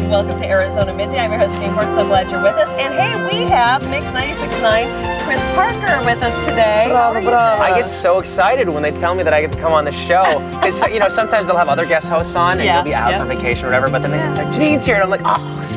Welcome to Arizona Midday. I'm your host, Jineane. So glad you're with us. And hey, we have Mix 96.9 Chris Parker with us today. I get so excited when they tell me that I get to come on the show. It's, you know, sometimes they'll have other guest hosts on and you'll be out for vacation or whatever, but then they say, Jineane's here, and I'm like, Let's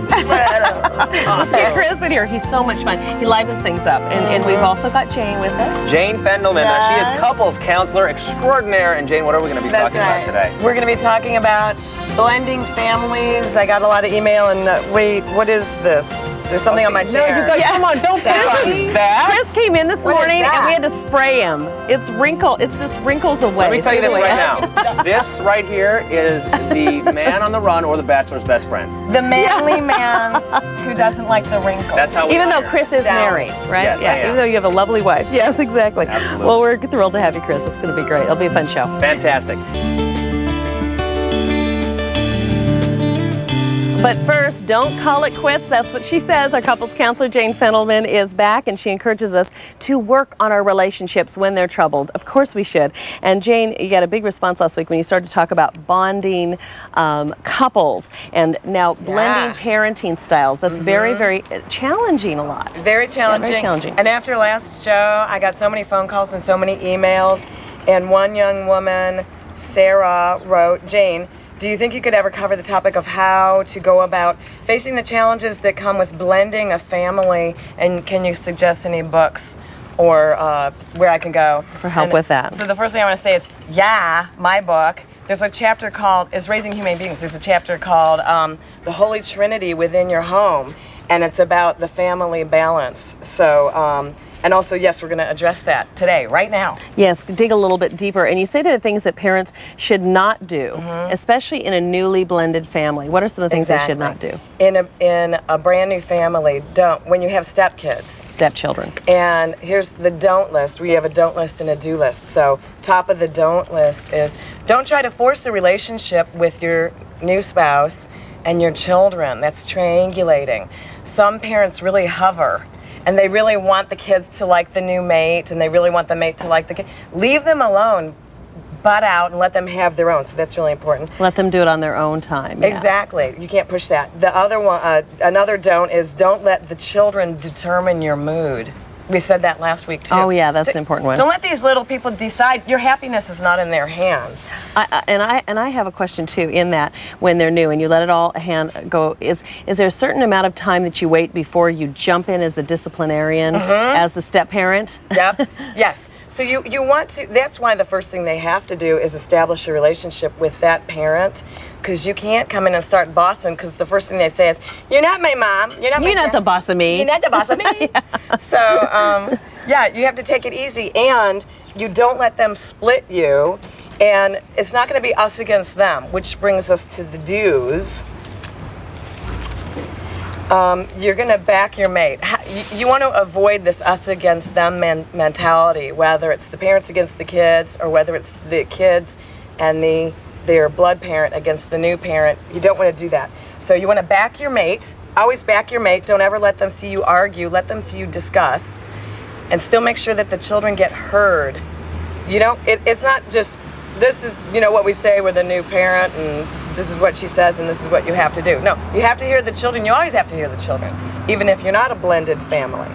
get Chris in here. He's so much fun. He livens things up. And we've also got Jane with us. Jane Fendelman. Now, she is couples counselor extraordinaire. And Jane, what are we going to be talking about today? We're going to be talking about blending families. I got a lot of email and wait, what is this? There's something on my chair. No, you guys, come on, don't tell us that. Chris came in this morning and we had to spray him. It's this wrinkles away. Let me tell you this right now. This right here is the man on the run or the bachelor's best friend. The manly man who doesn't like the wrinkles. That's how we Even though Chris is married, right? Yes, yeah, even though you have a lovely wife. Yes, exactly. Absolutely. Well, we're thrilled to have you, Chris. It's going to be great. It'll be a fun show. Fantastic. But first, don't call it quits. That's what she says. Our couples counselor, Jane Fendelman, is back, and she encourages us to work on our relationships when they're troubled. Of course we should. And Jane, you got a big response last week when you started to talk about bonding couples and now blending parenting styles. That's very, very challenging a lot. Very challenging. Very challenging. And after last show, I got so many phone calls and so many emails. And one young woman, Sarah, wrote, Jane, do you think you could ever cover the topic of how to go about facing the challenges that come with blending a family? And can you suggest any books or where I can go for help with that? So the first thing I want to say is, my book. There's a chapter called, is Raising Humane Beings. There's a chapter called The Holy Trinity Within Your Home, and it's about the family balance. So, and also, yes, we're going to address that today, right now. Yes, dig a little bit deeper. And you say that the things that parents should not do, especially in a newly blended family. What are some of the things they should not do? In a brand new family, when you have stepkids. Stepchildren. And here's the don't list. We have a don't list and a do list. So top of the don't list is, don't try to force the relationship with your new spouse and your children. That's triangulating. Some parents really hover. And they really want the kids to like the new mate, and they really want the mate to like the kid. Leave them alone, butt out, and let them have their own. So that's really important. Let them do it on their own time. Exactly. You can't push that. The other one, another don't is don't let the children determine your mood. We said that last week too. Oh yeah, that's an important one. Don't let these little people decide. Your happiness is not in their hands. And I have a question too. In that, when they're new and you let it all go, is there a certain amount of time that you wait before you jump in as the disciplinarian, as the step parent? Yep. Yes. So you want to. That's why the first thing they have to do is establish a relationship with that parent. Because you can't come in and start bossing, because the first thing they say is, you're not my mom, you're not the boss of me. You're not the boss of me. So, you have to take it easy, and you don't let them split you, and it's not going to be us against them, which brings us to the do's. You're going to back your mate. You want to avoid this us against them mentality, whether it's the parents against the kids, or whether it's the kids and their blood parent against the new parent. You don't want to do that. So you want to back your mate. Always back your mate. Don't ever let them see you argue. Let them see you discuss. And still make sure that the children get heard. You know, it's not just, this is, what we say with a new parent, and this is what she says, and this is what you have to do. No, you have to hear the children. You always have to hear the children, even if you're not a blended family.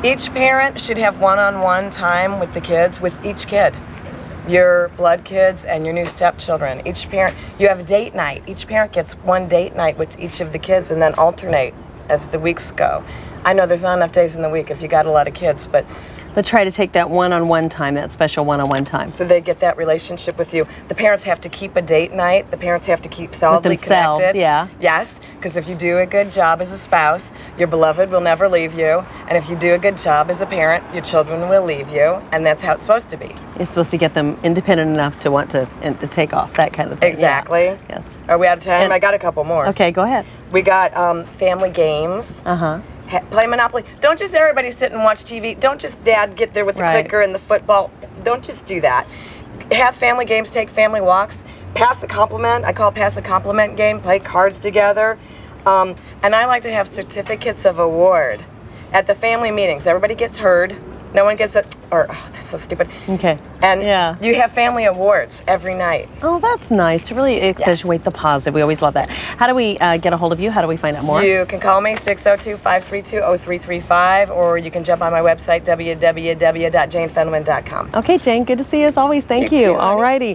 Each parent should have one-on-one time with the kids, with each kid. Your blood kids and your new stepchildren. Each parent, you have a date night. Each parent gets one date night with each of the kids and then alternate as the weeks go. I know there's not enough days in the week if you got a lot of kids, but try to take that one-on-one time, that special one-on-one time. So they get that relationship with you. The parents have to keep a date night. The parents have to keep solidly with themselves, connected. Yeah. Yes, because if you do a good job as a spouse, your beloved will never leave you. And if you do a good job as a parent, your children will leave you. And that's how it's supposed to be. You're supposed to get them independent enough to want to take off, that kind of thing. Exactly. Yeah. Yes. Are we out of time? I got a couple more. Okay, go ahead. We got family games. Play Monopoly. Don't just everybody sit and watch TV. Don't just dad get there with the clicker and the football. Don't just do that. Have family games, take family walks. Pass the compliment. I call it pass the compliment game. Play cards together. And I like to have certificates of award at the family meetings. Everybody gets heard. No one gets it, or, oh, that's so stupid. Okay. And Yeah. you have family awards every night. Oh, that's nice to really accentuate the positive. We always love that. How do we get a hold of you? How do we find out more? You can call me 602-532-0335, or you can jump on my website, www.janefendelman.com. Okay, Jane, good to see you as always. Thank You you. too, honey. All righty.